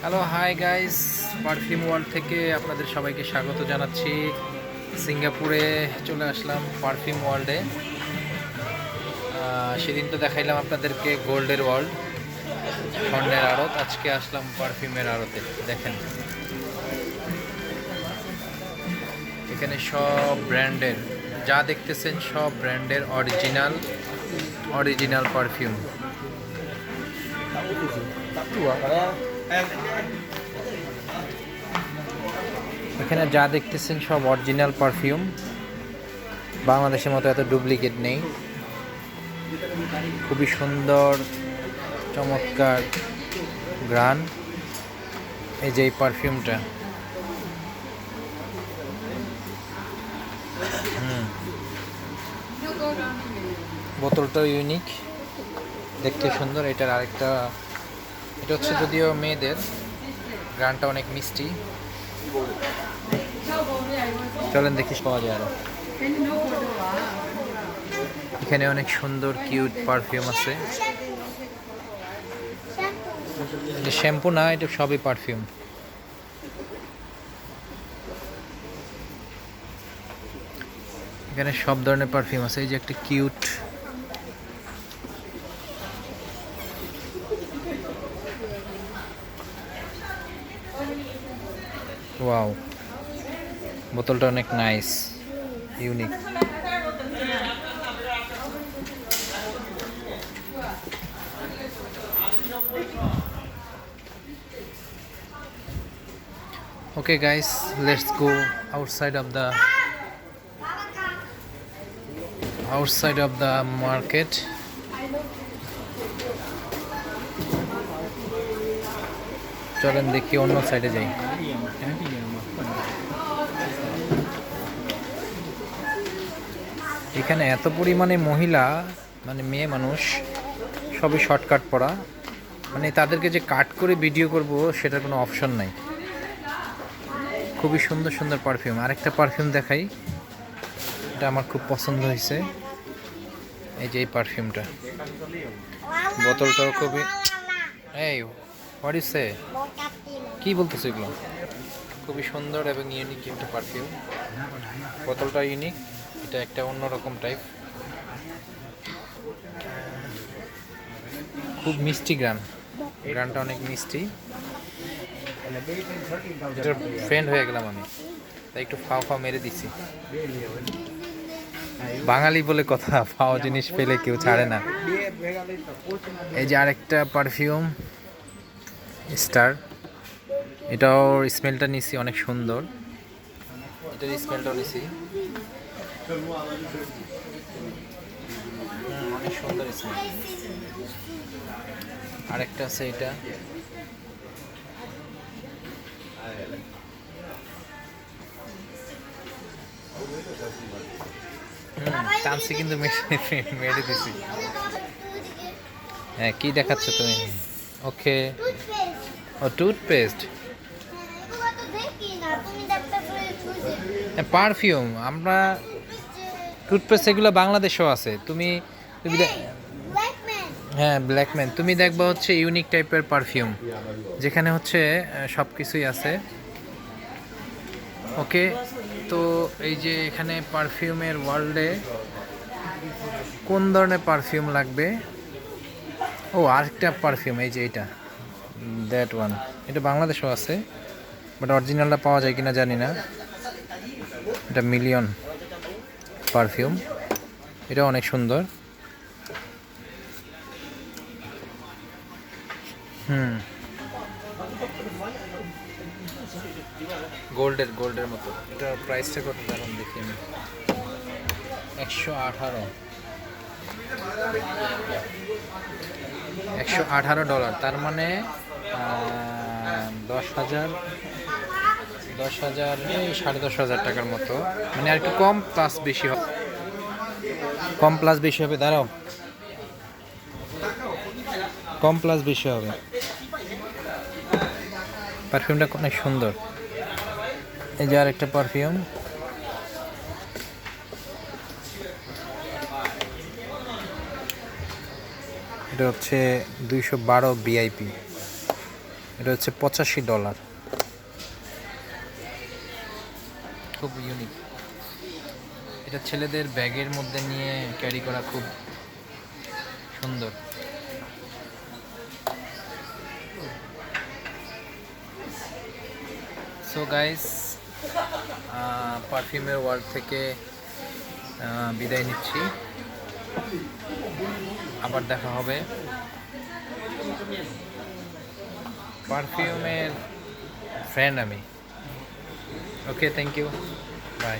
Hello hi guys, perfume world থেকে আপনাদের সবাইকে স্বাগত জানাচ্ছি। সিঙ্গাপুরে চলে আসলাম পারফিউম ওয়ার্ল্ডে। সেদিন তো দেখাইলাম আপনাদেরকে গোল্ডের ওয়ার্ল্ড, স্বর্ণের আড়ত। আজকে আসলাম পারফিউমের আড়তে। দেখেন এখানে সব ব্র্যান্ডের, যা দেখতেছেন সব ব্র্যান্ডের অরিজিনাল অরিজিনাল পারফিউম। এখানে যা দেখতেছেন সব অরিজিনাল পারফিউম। বাংলাদেশের মতো এত ডুপ্লিকেট নেই। খুবই সুন্দর চমৎকার ঘ্রাণ। এই যে এই পারফিউমটা, বোতলটাও ইউনিক, দেখতে সুন্দর। এটার আরেকটা, এটা হচ্ছে যদিও মেয়েদের, ঘ্রাণটা অনেক মিষ্টি। চলেন দেখিস পাওয়া যায় আরো। এখানে অনেক সুন্দর কিউট পারফিউম আছে। এটা শ্যাম্পু না, এটা সবই পারফিউম। এখানে সব ধরনের পারফিউম আছে। এই যে একটা কিউট, ওয়াও, বোতলটা অনেক nice, unique. Okay guys, let's go outside of the market. চলেন দেখি অন্য সাইডে যাই। এখানে এত পরিমাণে মহিলা, মানে মেয়ে মানুষ, সবই শর্টকাট পরা, মানে তাদেরকে যে কাট করে ভিডিও করব সেটার কোনো অপশন নাই। খুবই সুন্দর সুন্দর পারফিউম। আরেকটা পারফিউম দেখাই, এটা আমার খুব পছন্দ হয়েছে। এই যে এই পারফিউমটা, বোতলটাও খুবই, এই হোয়াট ইউ সে, কি বলতেছো এগুলো? খুবই সুন্দর এবং ইউনিক একটা পারফিউম। বোতলটা ইউনিক, এটা একটা অন্যরকম টাইপ। খুব মিষ্টি গানটা অনেক মিষ্টি। এটার ফ্রেন্ড হয়ে গেলাম আমি, তাই একটু ফাও ফাও মেরে দিছি। বাঙালি বলে কথা, ফাও জিনিস পেলে কেউ ছাড়ে না। এই যে আরেকটা পারফিউম স্টার, এটাও স্মেলটা নিছি, অনেক সুন্দর। এটার স্মেলটাও নিছি, অনেক সুন্দর স্মেল। আরেকটা আছে এটা, টানছি কিন্তু মেরে দিছি। হ্যাঁ, কি দেখাচ্ছ তুমি? ওকে, ও টুথপেস্ট, পারফিউম। আমরা টুথপেস্ট এগুলো বাংলাদেশেও আছে। তুমি তুমি হ্যাঁ, ব্ল্যাকম্যান। তুমি দেখবা হচ্ছে ইউনিক টাইপের পারফিউম, যেখানে হচ্ছে সব কিছুই আছে। ওকে, তো এই যে এখানে পারফিউমের ওয়ার্ল্ডে কোন ধরনের পারফিউম লাগবে। ও, আরেকটা পারফিউম, এই যে এটা, দ্যাট ওয়ান, এটা বাংলাদেশেও আছে, বাট অরিজিনালটা পাওয়া যায় কিনা জানি না। এটা মিলিয়ন পারফিউম, এটা অনেক সুন্দর। গোল্ডের মতো। এটা প্রাইসটা কত দাঁড়ান দেখি আমি। 118 $118, তার মানে 10,000 এই 10,500 টাকার মতো। মানে আর একটু কম প্লাস বেশি হবে, কম প্লাস বেশি হবে। দাঁড়াও, কম প্লাস বেশি হবে। পারফিউমটা অনেক সুন্দর। এই যে আরেকটা পারফিউম, এটা হচ্ছে 212 VIP। এটা হচ্ছে $85। খুব ইউনিক। এটা ছেলেদের ব্যাগের মধ্যে নিয়ে ক্যারি করা খুব সুন্দর। সো গাইস, পারফিউমের ওয়ার্ল্ড থেকে বিদায় নিচ্ছি। আবার দেখা হবে। পারফিউমের ফ্রেন্ড আমি। ওকে, থ্যাংক ইউ, বাই।